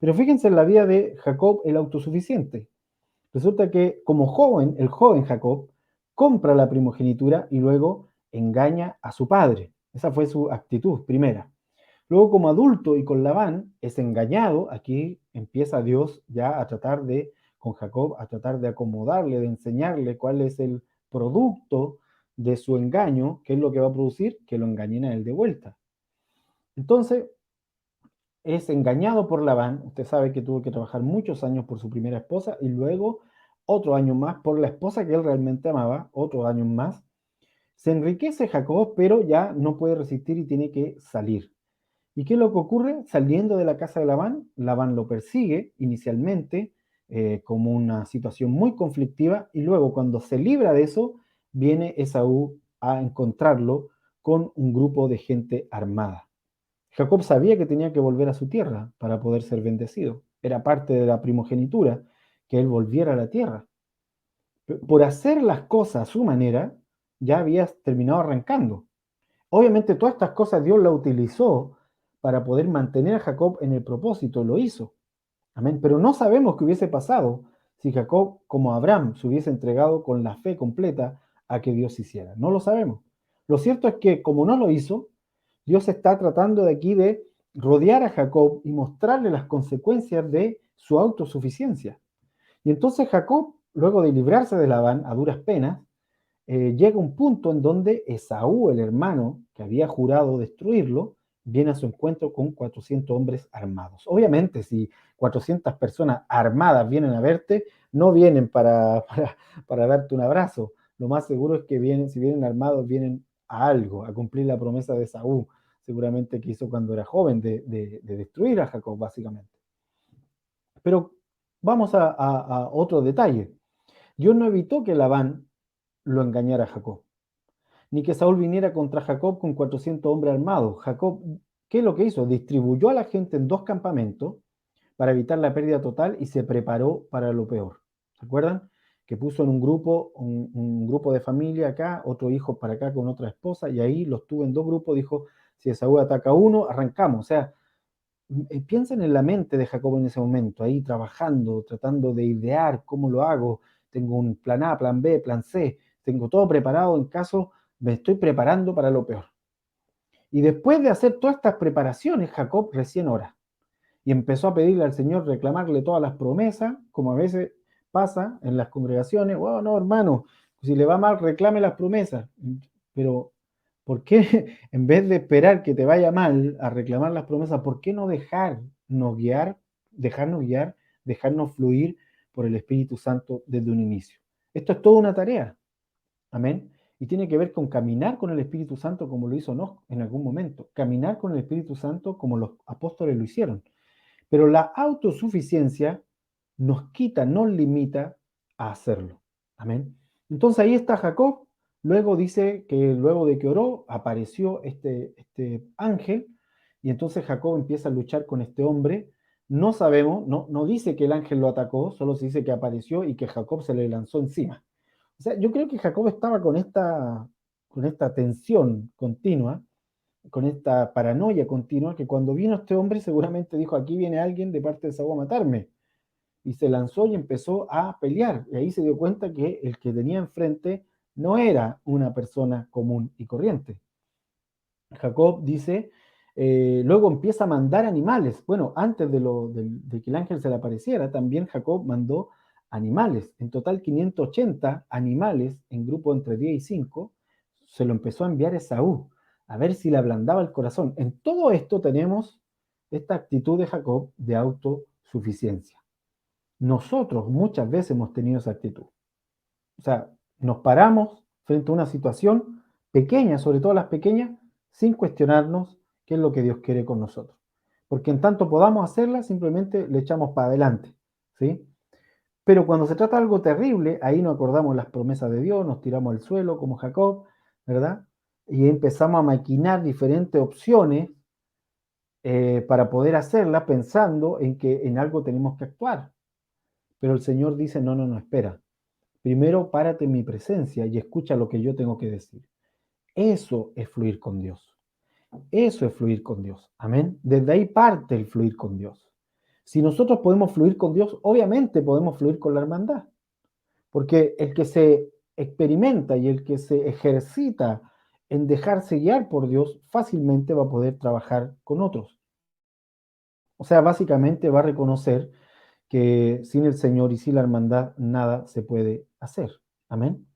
A: Pero fíjense en la vida de Jacob el autosuficiente. Resulta que como joven, el joven Jacob compra la primogenitura y luego engaña a su padre. Esa fue su actitud primera. Luego como adulto y con Labán es engañado. Aquí empieza Dios ya a tratar con Jacob, a tratar de acomodarle, de enseñarle cuál es el producto de su engaño, qué es lo que va a producir, que lo engañen a él de vuelta. Entonces, es engañado por Labán. Usted sabe que tuvo que trabajar muchos años por su primera esposa y luego otro año más por la esposa que él realmente amaba, otros años más. Se enriquece Jacob, pero ya no puede resistir y tiene que salir. ¿Y qué es lo que ocurre? Saliendo de la casa de Labán, Labán lo persigue inicialmente como una situación muy conflictiva y luego cuando se libra de eso, viene Esaú a encontrarlo con un grupo de gente armada. Jacob sabía que tenía que volver a su tierra para poder ser bendecido. Era parte de la primogenitura que él volviera a la tierra. Por hacer las cosas a su manera, ya había terminado arrancando. Obviamente todas estas cosas Dios las utilizó para poder mantener a Jacob en el propósito, lo hizo. Amén. Pero no sabemos qué hubiese pasado si Jacob, como Abraham, se hubiese entregado con la fe completa a que Dios hiciera. No lo sabemos. Lo cierto es que como no lo hizo, Dios está tratando de aquí de rodear a Jacob y mostrarle las consecuencias de su autosuficiencia. Y entonces Jacob, luego de librarse de Labán a duras penas, llega un punto en donde Esaú, el hermano que había jurado destruirlo, viene a su encuentro con 400 hombres armados. Obviamente, si 400 personas armadas vienen a verte, no vienen para darte un abrazo. Lo más seguro es que vienen, si vienen armados, vienen a algo, a cumplir la promesa de Esaú, seguramente que hizo cuando era joven, de destruir a Jacob, básicamente. Pero vamos a otro detalle. Dios no evitó que Labán lo engañara a Jacob, ni que Saúl viniera contra Jacob con 400 hombres armados. Jacob, ¿qué es lo que hizo? Distribuyó a la gente en dos campamentos para evitar la pérdida total y se preparó para lo peor. ¿Se acuerdan? Que puso en un grupo de familia acá, otro hijo para acá con otra esposa, y ahí los tuvo en dos grupos. Dijo, si Saúl ataca a uno, arrancamos. O sea, piensen en la mente de Jacob en ese momento, ahí trabajando, tratando de idear cómo lo hago. Tengo un plan A, plan B, plan C. Tengo todo preparado en caso me estoy preparando para lo peor. Y después de hacer todas estas preparaciones, Jacob recién ora y empezó a pedirle al Señor, reclamarle todas las promesas, como a veces pasa en las congregaciones. Oh, no, hermano, si le va mal, reclame las promesas. Pero, ¿por qué en vez de esperar que te vaya mal a reclamar las promesas, por qué no dejarnos guiar dejarnos guiar, dejarnos fluir por el Espíritu Santo desde un inicio. Esto es toda una tarea, amén. Y tiene que ver con caminar con el Espíritu Santo como lo hizo Enoc en algún momento, caminar con el Espíritu Santo como los apóstoles lo hicieron. Pero la autosuficiencia nos quita, nos limita a hacerlo. Amén. Entonces ahí está Jacob. Luego dice que luego de que oró, apareció este ángel. Y entonces Jacob empieza a luchar con este hombre. No sabemos, no dice que el ángel lo atacó, solo se dice que apareció y que Jacob se le lanzó encima. O sea, yo creo que Jacob estaba con esta tensión continua, con esta paranoia continua, que cuando vino este hombre seguramente dijo, aquí viene alguien de parte de Saúl a matarme. Y se lanzó y empezó a pelear. Y ahí se dio cuenta que el que tenía enfrente no era una persona común y corriente. Jacob dice, luego empieza a mandar animales. Bueno, antes de que el ángel se le apareciera, también Jacob mandó animales. En total 580 animales en grupo entre 10 y 5. Se lo empezó a enviar a Esaú, a ver si le ablandaba el corazón. En todo esto tenemos esta actitud de Jacob de autosuficiencia. Nosotros muchas veces hemos tenido esa actitud. O sea, nos paramos frente a una situación pequeña, sobre todo las pequeñas, sin cuestionarnos qué es lo que Dios quiere con nosotros. Porque en tanto podamos hacerla, simplemente le echamos para adelante, ¿sí? Pero cuando se trata de algo terrible, ahí nos acordamos las promesas de Dios, nos tiramos al suelo como Jacob, ¿verdad? Y empezamos a maquinar diferentes opciones para poder hacerla pensando en que en algo tenemos que actuar. Pero el Señor dice, no, espera. Primero párate en mi presencia y escucha lo que yo tengo que decir. Eso es fluir con Dios. Eso es fluir con Dios. Amén. Desde ahí parte el fluir con Dios. Si nosotros podemos fluir con Dios, obviamente podemos fluir con la hermandad. Porque el que se experimenta y el que se ejercita en dejarse guiar por Dios, fácilmente va a poder trabajar con otros. O sea, básicamente va a reconocer que sin el Señor y sin la hermandad nada se puede hacer. Amén.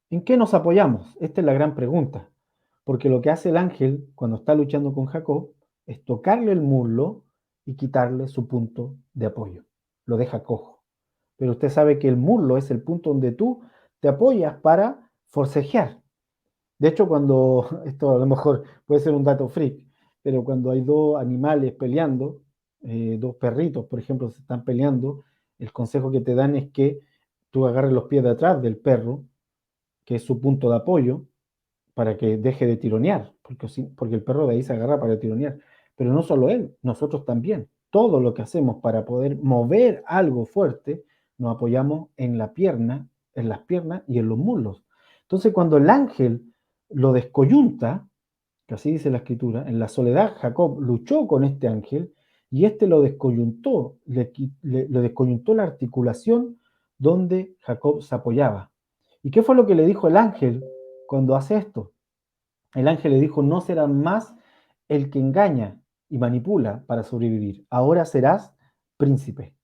A: ¿En qué nos apoyamos? Esta es la gran pregunta. Porque lo que hace el ángel cuando está luchando con Jacob es tocarle el muslo y quitarle su punto de apoyo. Lo deja cojo. Pero usted sabe que el muslo es el punto donde tú te apoyas para forcejear. De hecho, cuando, esto a lo mejor puede ser un dato freak, pero cuando hay dos animales peleando, dos perritos, por ejemplo, se están peleando, el consejo que te dan es que tú agarres los pies de atrás del perro, que es su punto de apoyo, para que deje de tironear, porque el perro de ahí se agarra para tironear. Pero no solo él, nosotros también. Todo lo que hacemos para poder mover algo fuerte, nos apoyamos en la pierna, en las piernas y en los muslos. Entonces, cuando el ángel lo descoyunta, que así dice la escritura, en la soledad Jacob luchó con este ángel y este lo descoyuntó, le descoyuntó la articulación donde Jacob se apoyaba. ¿Y qué fue lo que le dijo el ángel cuando hace esto? El ángel le dijo, no serás más el que engaña y manipula para sobrevivir, ahora serás príncipe.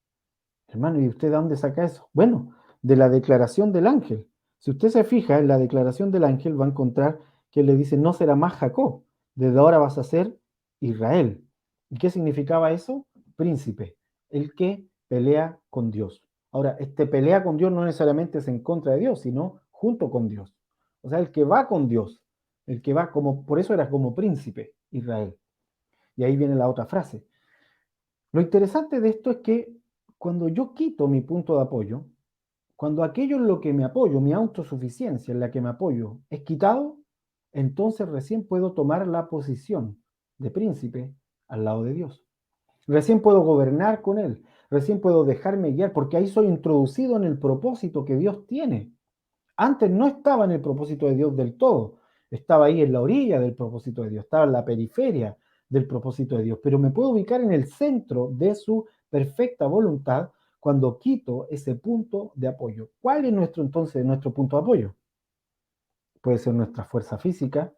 A: Hermano, ¿y usted de dónde saca eso? Bueno, de la declaración del ángel. Si usted se fija en la declaración del ángel, va a encontrar que le dice, no será más Jacob, desde ahora vas a ser Israel. ¿Y qué significaba eso? Príncipe, el que pelea con Dios. Ahora, este pelea con Dios no necesariamente es en contra de Dios, sino junto con Dios. O sea, el que va con Dios, el que va como, por eso era como príncipe Israel. Y ahí viene la otra frase. Lo interesante de esto es que cuando yo quito mi punto de apoyo, cuando aquello en lo que me apoyo, mi autosuficiencia en la que me apoyo, es quitado, entonces recién puedo tomar la posición de príncipe al lado de Dios. Recién puedo gobernar con Él, recién puedo dejarme guiar, porque ahí soy introducido en el propósito que Dios tiene. Antes no estaba en el propósito de Dios del todo, estaba ahí en la orilla del propósito de Dios, estaba en la periferia del propósito de Dios, pero me puedo ubicar en el centro de su perfecta voluntad cuando quito ese punto de apoyo. ¿Cuál es nuestro punto de apoyo? Puede ser nuestra fuerza física,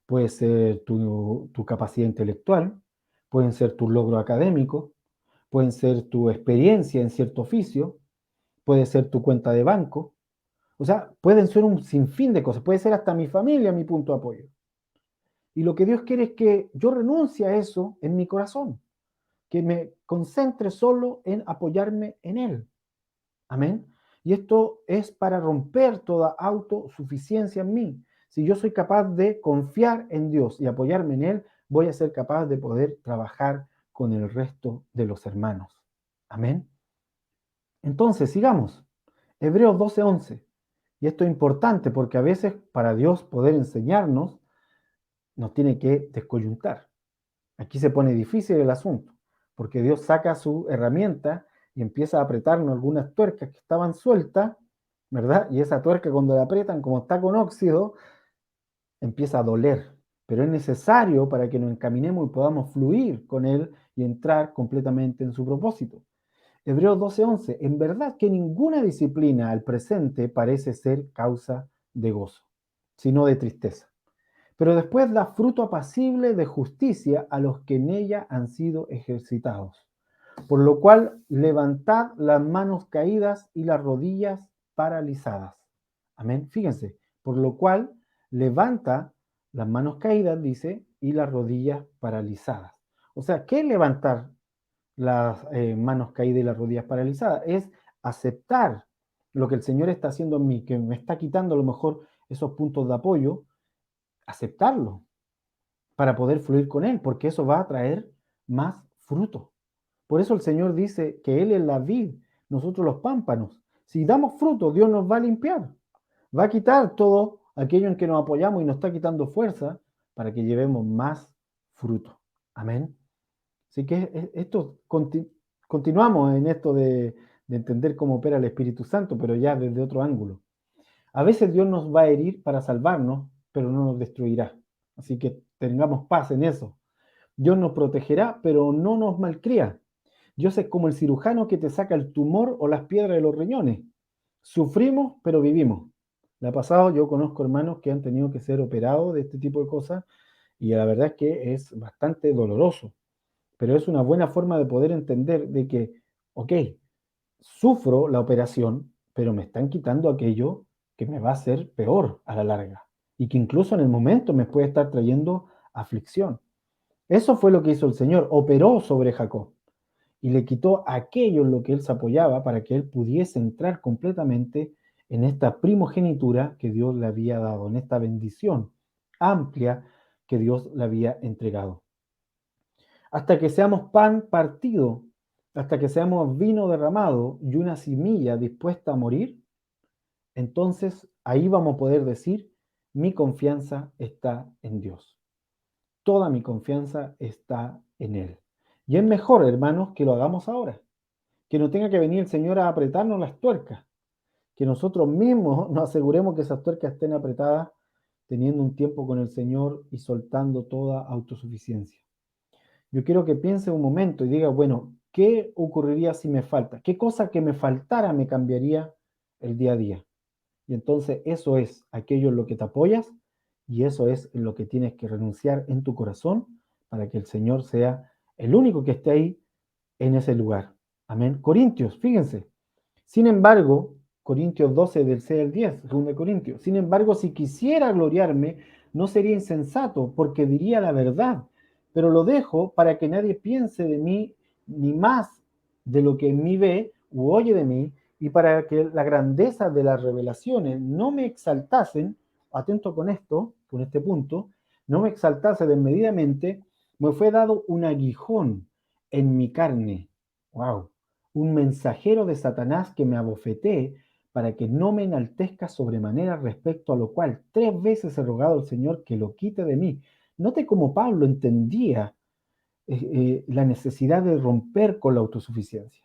A: puede ser tu capacidad intelectual, pueden ser tus logros académicos, pueden ser tu experiencia en cierto oficio, puede ser tu cuenta de banco. O sea, pueden ser un sinfín de cosas, puede ser hasta mi familia mi punto de apoyo. Y lo que Dios quiere es que yo renuncie a eso en mi corazón, que me concentre solo en apoyarme en Él. Amén. Y esto es para romper toda autosuficiencia en mí. Si yo soy capaz de confiar en Dios y apoyarme en Él, voy a ser capaz de poder trabajar con el resto de los hermanos. Amén. Entonces, sigamos. Hebreos 12:11. Y esto es importante porque a veces para Dios poder enseñarnos, nos tiene que descoyuntar. Aquí se pone difícil el asunto, porque Dios saca su herramienta y empieza a apretarnos algunas tuercas que estaban sueltas, ¿verdad? Y esa tuerca cuando la aprietan, como está con óxido, empieza a doler. Pero es necesario para que nos encaminemos y podamos fluir con Él y entrar completamente en su propósito. Hebreos 12:11. En verdad que ninguna disciplina al presente parece ser causa de gozo, sino de tristeza. Pero después da fruto apacible de justicia a los que en ella han sido ejercitados. Por lo cual, levantad las manos caídas y las rodillas paralizadas. Amén. Fíjense, por lo cual, levanta las manos caídas, dice, y las rodillas paralizadas. O sea, ¿qué es levantar las manos caídas y las rodillas paralizadas? Es aceptar lo que el Señor está haciendo en mí, que me está quitando a lo mejor esos puntos de apoyo, aceptarlo para poder fluir con Él, porque eso va a traer más fruto. Por eso el Señor dice que Él es la vid, nosotros los pámpanos. Si damos fruto, Dios nos va a limpiar, va a quitar todo aquello en que nos apoyamos y nos está quitando fuerza para que llevemos más fruto. Amén. Así que esto continuamos en esto de entender cómo opera el Espíritu Santo, pero ya desde otro ángulo. A veces Dios nos va a herir para salvarnos, pero no nos destruirá. Así que tengamos paz en eso. Dios nos protegerá, pero no nos malcría. Dios es como el cirujano que te saca el tumor o las piedras de los riñones. Sufrimos, pero vivimos. Le ha pasado, yo conozco hermanos que han tenido que ser operados de este tipo de cosas y la verdad es que es bastante doloroso, pero es una buena forma de poder entender de que, ok, sufro la operación, pero me están quitando aquello que me va a hacer peor a la larga y que incluso en el momento me puede estar trayendo aflicción. Eso fue lo que hizo el Señor, operó sobre Jacob y le quitó aquello en lo que él se apoyaba para que él pudiese entrar completamente en esta primogenitura que Dios le había dado, en esta bendición amplia que Dios le había entregado. Hasta que seamos pan partido, hasta que seamos vino derramado y una semilla dispuesta a morir, entonces ahí vamos a poder decir, mi confianza está en Dios. Toda mi confianza está en Él. Y es mejor, hermanos, que lo hagamos ahora. Que no tenga que venir el Señor a apretarnos las tuercas. Que nosotros mismos nos aseguremos que esas tuercas estén apretadas teniendo un tiempo con el Señor y soltando toda autosuficiencia. Yo quiero que piense un momento y diga, bueno, ¿qué ocurriría si me falta? ¿Qué cosa que me faltara me cambiaría el día a día? Y entonces eso es aquello en lo que te apoyas y eso es en lo que tienes que renunciar en tu corazón para que el Señor sea el único que esté ahí en ese lugar. Amén. Corintios, fíjense. Sin embargo, Corintios 12 del 6 al 10, 2 Corintios. Sin embargo, si quisiera gloriarme, no sería insensato, porque diría la verdad, pero lo dejo para que nadie piense de mí ni más de lo que en mí ve u oye de mí, y para que la grandeza de las revelaciones no me exaltasen, atento con esto, con este punto, no me exaltase desmedidamente, me fue dado un aguijón en mi carne. Wow, un mensajero de Satanás que me abofetee para que no me enaltezca sobremanera, respecto a lo cual 3 veces he rogado al Señor que lo quite de mí. Note cómo Pablo entendía la necesidad de romper con la autosuficiencia.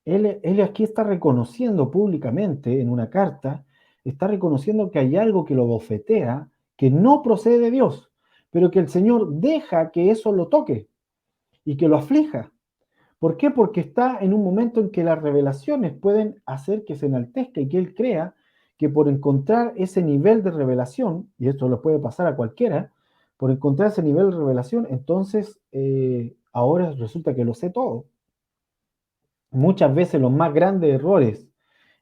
A: Él aquí está reconociendo públicamente en una carta, está reconociendo que hay algo que lo bofetea, que no procede de Dios, pero que el Señor deja que eso lo toque y que lo aflija. ¿Por qué? Porque está en un momento en que las revelaciones pueden hacer que se enaltezca y que él crea que por encontrar ese nivel de revelación, y esto lo puede pasar a cualquiera, por encontrar ese nivel de revelación, entonces ahora resulta que lo sé todo. Muchas veces los más grandes errores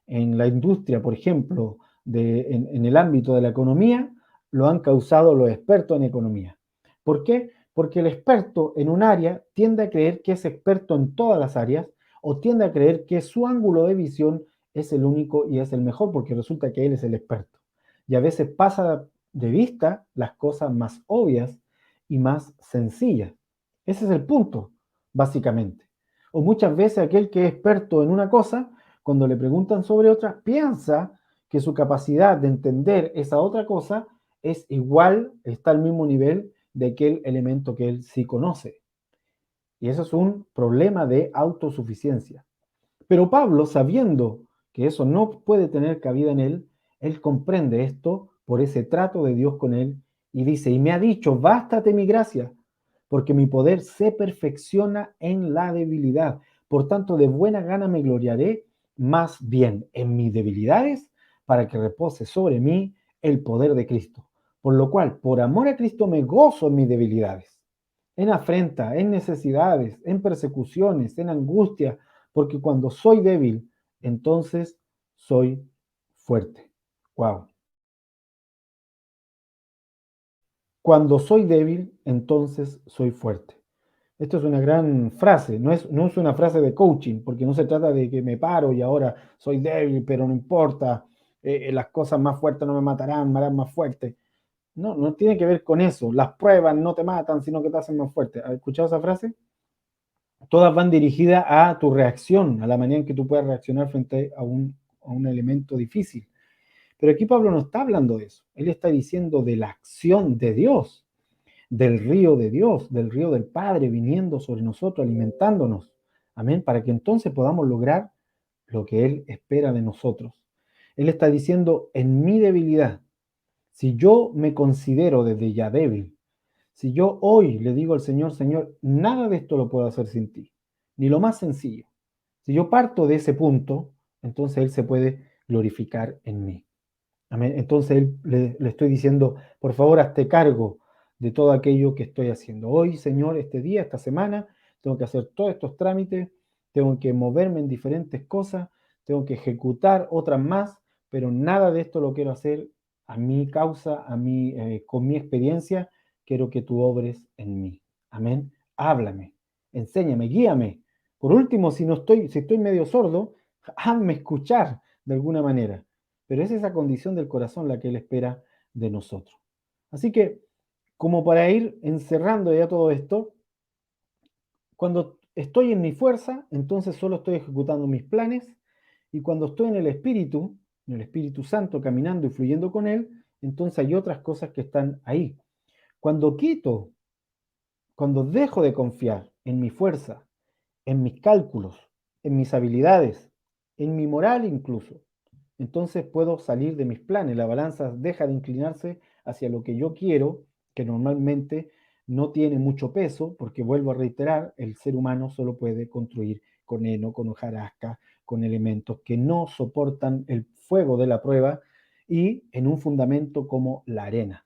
A: en la industria, por ejemplo, en el ámbito de la economía, lo han causado los expertos en economía. ¿Por qué? Porque el experto en un área tiende a creer que es experto en todas las áreas o tiende a creer que su ángulo de visión es el único y es el mejor porque resulta que él es el experto. Y a veces pasa de vista las cosas más obvias y más sencillas. Ese es el punto, básicamente. O muchas veces aquel que es experto en una cosa, cuando le preguntan sobre otra, piensa que su capacidad de entender esa otra cosa es igual, está al mismo nivel de aquel elemento que él sí conoce. Y eso es un problema de autosuficiencia. Pero Pablo, sabiendo que eso no puede tener cabida en él comprende esto por ese trato de Dios con él y dice, y me ha dicho, bástate mi gracia, porque mi poder se perfecciona en la debilidad. Por tanto, de buena gana me gloriaré más bien en mis debilidades para que repose sobre mí el poder de Cristo. Por lo cual, por amor a Cristo me gozo en mis debilidades, en afrenta, en necesidades, en persecuciones, en angustia, porque cuando soy débil, entonces soy fuerte. Wow. Cuando soy débil, entonces soy fuerte. Esto es una gran frase, no es una frase de coaching, porque no se trata de que me paro y ahora soy débil, pero no importa, las cosas más fuertes no me matarán, me harán más fuerte. No, no tiene que ver con eso. Las pruebas no te matan, sino que te hacen más fuerte. ¿Has escuchado esa frase? Todas van dirigidas a tu reacción, a la manera en que tú puedes reaccionar frente a un elemento difícil. Pero aquí Pablo no está hablando de eso. Él está diciendo de la acción de Dios, del río de Dios, del río del Padre viniendo sobre nosotros, alimentándonos. Amén. Para que entonces podamos lograr lo que Él espera de nosotros. Él está diciendo, en mi debilidad, si yo me considero desde ya débil, si yo hoy le digo al Señor, Señor, nada de esto lo puedo hacer sin ti, ni lo más sencillo. Si yo parto de ese punto, entonces Él se puede glorificar en mí. Amén. Entonces Él le estoy diciendo, por favor, hazte cargo de todo aquello que estoy haciendo. Hoy, Señor, este día, esta semana, tengo que hacer todos estos trámites, tengo que moverme en diferentes cosas, tengo que ejecutar otras más, pero nada de esto lo quiero hacer a mi causa, con mi experiencia, quiero que tú obres en mí. Amén. Háblame, enséñame, guíame. Por último, si estoy medio sordo, hazme escuchar de alguna manera. Pero es esa condición del corazón la que Él espera de nosotros. Así que, como para ir encerrando ya todo esto, cuando estoy en mi fuerza, entonces solo estoy ejecutando mis planes, y cuando estoy en el Espíritu Santo, caminando y fluyendo con Él, entonces hay otras cosas que están ahí. Cuando quito, cuando dejo de confiar en mi fuerza, en mis cálculos, en mis habilidades, en mi moral incluso, entonces puedo salir de mis planes. La balanza deja de inclinarse hacia lo que yo quiero, que normalmente no tiene mucho peso, porque vuelvo a reiterar, el ser humano solo puede construir con heno, con hojarasca, con elementos que no soportan el fuego de la prueba y en un fundamento como la arena.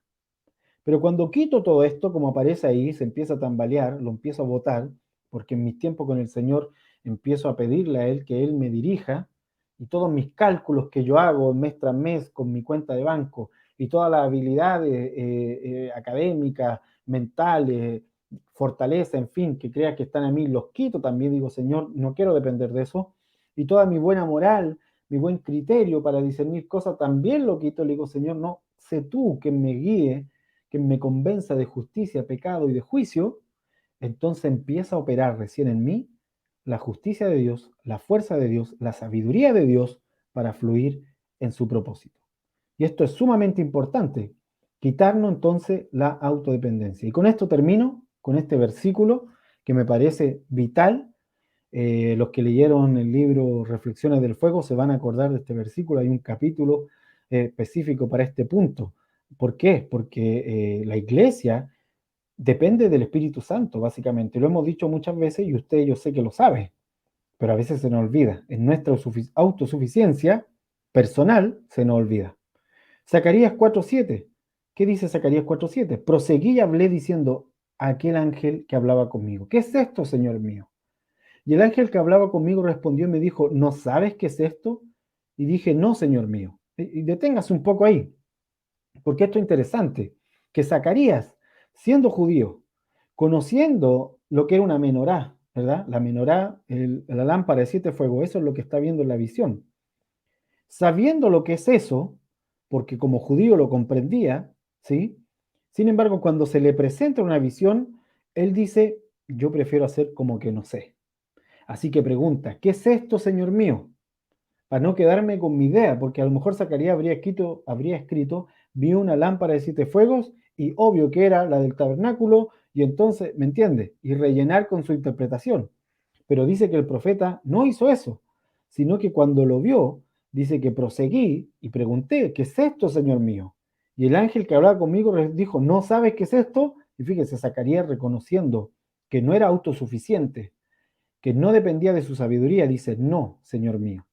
A: Pero cuando quito todo esto, como aparece ahí, se empieza a tambalear, lo empiezo a botar, porque en mis tiempos con el Señor empiezo a pedirle a Él que Él me dirija, y todos mis cálculos que yo hago mes tras mes con mi cuenta de banco, y todas las habilidades académicas, mentales, fortaleza, en fin, que creas que están a mí, los quito también, digo, Señor, no quiero depender de eso, y toda mi buena moral, mi buen criterio para discernir cosas, también lo quito, le digo, Señor, no, sé tú que me guíe, que me convenza de justicia, pecado y de juicio, entonces empieza a operar recién en mí la justicia de Dios, la fuerza de Dios, la sabiduría de Dios para fluir en su propósito. Y esto es sumamente importante, quitarnos entonces la autodependencia. Y con esto termino, con este versículo que me parece vital. Los que leyeron el libro Reflexiones del Fuego se van a acordar de este versículo. Hay un capítulo específico para este punto. ¿Por qué? Porque la iglesia depende del Espíritu Santo, básicamente. Lo hemos dicho muchas veces y usted yo sé que lo sabe, pero a veces se nos olvida. En nuestra autosuficiencia personal se nos olvida. Zacarías 4:7. ¿Qué dice Zacarías 4:7? Proseguí y hablé diciendo a aquel ángel que hablaba conmigo. ¿Qué es esto, Señor mío? Y el ángel que hablaba conmigo respondió y me dijo, ¿no sabes qué es esto? Y dije, no, Señor mío. Y deténgase un poco ahí, porque esto es interesante, que Zacarías, siendo judío, conociendo lo que era una menorá, ¿verdad? La menorá, la lámpara de 7 fuegos, eso es lo que está viendo en la visión. Sabiendo lo que es eso, porque como judío lo comprendía, ¿sí? Sin embargo, cuando se le presenta una visión, él dice, yo prefiero hacer como que no sé. Así que pregunta, ¿qué es esto, Señor mío? Para no quedarme con mi idea, porque a lo mejor Zacarías habría escrito, vi una lámpara de 7 fuegos y obvio que era la del tabernáculo y entonces, ¿me entiende? Y rellenar con su interpretación. Pero dice que el profeta no hizo eso, sino que cuando lo vio, dice que proseguí y pregunté, ¿qué es esto, Señor mío? Y el ángel que hablaba conmigo dijo, ¿no sabes qué es esto? Y fíjese, Zacarías reconociendo que no era autosuficiente, que no dependía de su sabiduría, dice, no, Señor mío.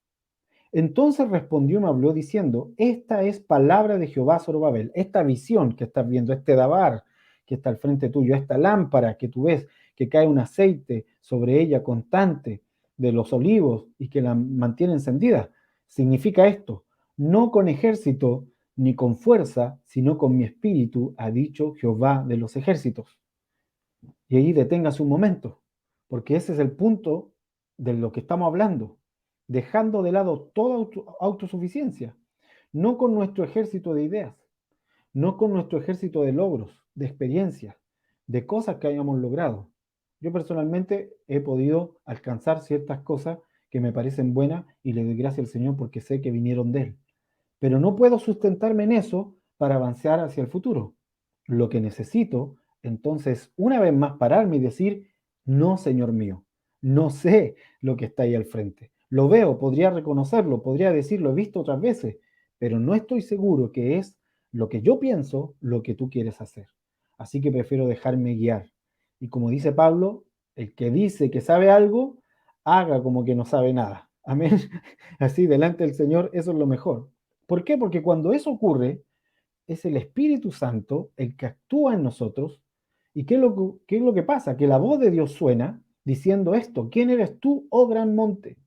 A: Entonces respondió y me habló diciendo, esta es palabra de Jehová Zorobabel, esta visión que estás viendo, este dabar que está al frente tuyo, esta lámpara que tú ves, que cae un aceite sobre ella constante de los olivos y que la mantiene encendida, significa esto, no con ejército ni con fuerza, sino con mi espíritu, ha dicho Jehová de los ejércitos. Y ahí deténgase un momento, porque ese es el punto de lo que estamos hablando, dejando de lado toda autosuficiencia, no con nuestro ejército de ideas, no con nuestro ejército de logros, de experiencias, de cosas que hayamos logrado. Yo personalmente he podido alcanzar ciertas cosas que me parecen buenas y le doy gracias al Señor porque sé que vinieron de Él. Pero no puedo sustentarme en eso para avanzar hacia el futuro. Lo que necesito, entonces, una vez más pararme y decir, no, Señor mío, no sé lo que está ahí al frente. Lo veo, podría reconocerlo, podría decirlo, he visto otras veces, pero no estoy seguro que es lo que yo pienso, lo que tú quieres hacer. Así que prefiero dejarme guiar. Y como dice Pablo, el que dice que sabe algo, haga como que no sabe nada. Amén. Así, delante del Señor, eso es lo mejor. ¿Por qué? Porque cuando eso ocurre, es el Espíritu Santo el que actúa en nosotros. ¿Y qué es lo que pasa? Que la voz de Dios suena diciendo esto, ¿quién eres tú, oh gran monte?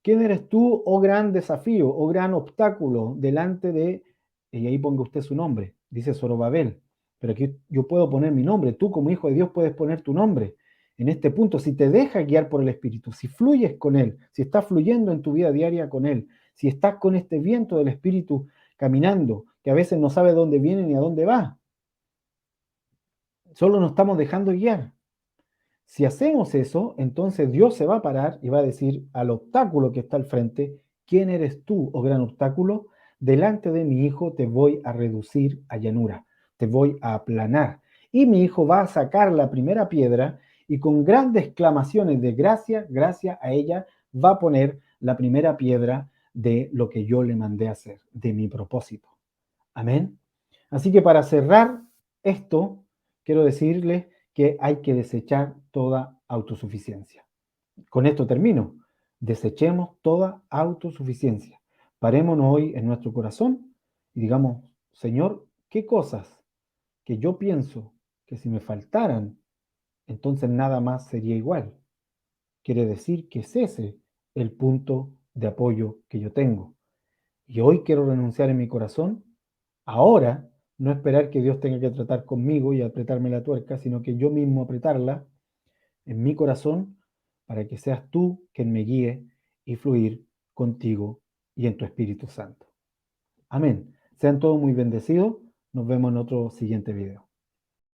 A: ¿Quién eres tú, oh gran desafío, oh gran obstáculo delante de, y ahí ponga usted su nombre, dice Zorobabel, pero aquí yo puedo poner mi nombre, tú como hijo de Dios puedes poner tu nombre. En este punto, si te dejas guiar por el Espíritu, si fluyes con Él, si estás fluyendo en tu vida diaria con Él, si estás con este viento del Espíritu caminando, que a veces no sabe dónde viene ni a dónde va, solo nos estamos dejando guiar. Si hacemos eso, entonces Dios se va a parar y va a decir al obstáculo que está al frente, ¿quién eres tú, oh gran obstáculo? Delante de mi hijo te voy a reducir a llanura, te voy a aplanar. Y mi hijo va a sacar la primera piedra y con grandes exclamaciones de gracia, gracia a ella, va a poner la primera piedra de lo que yo le mandé a hacer, de mi propósito. Amén. Así que para cerrar esto, quiero decirles que hay que desechar toda autosuficiencia. Con esto termino. Desechemos toda autosuficiencia. Parémonos hoy en nuestro corazón y digamos, Señor, ¿qué cosas que yo pienso que si me faltaran, entonces nada más sería igual? Quiere decir que es ese el punto de apoyo que yo tengo. Y hoy quiero renunciar en mi corazón, ahora, no esperar que Dios tenga que tratar conmigo y apretarme la tuerca, sino que yo mismo apretarla en mi corazón para que seas tú quien me guíe y fluir contigo y en tu Espíritu Santo. Amén. Sean todos muy bendecidos. Nos vemos en otro siguiente video.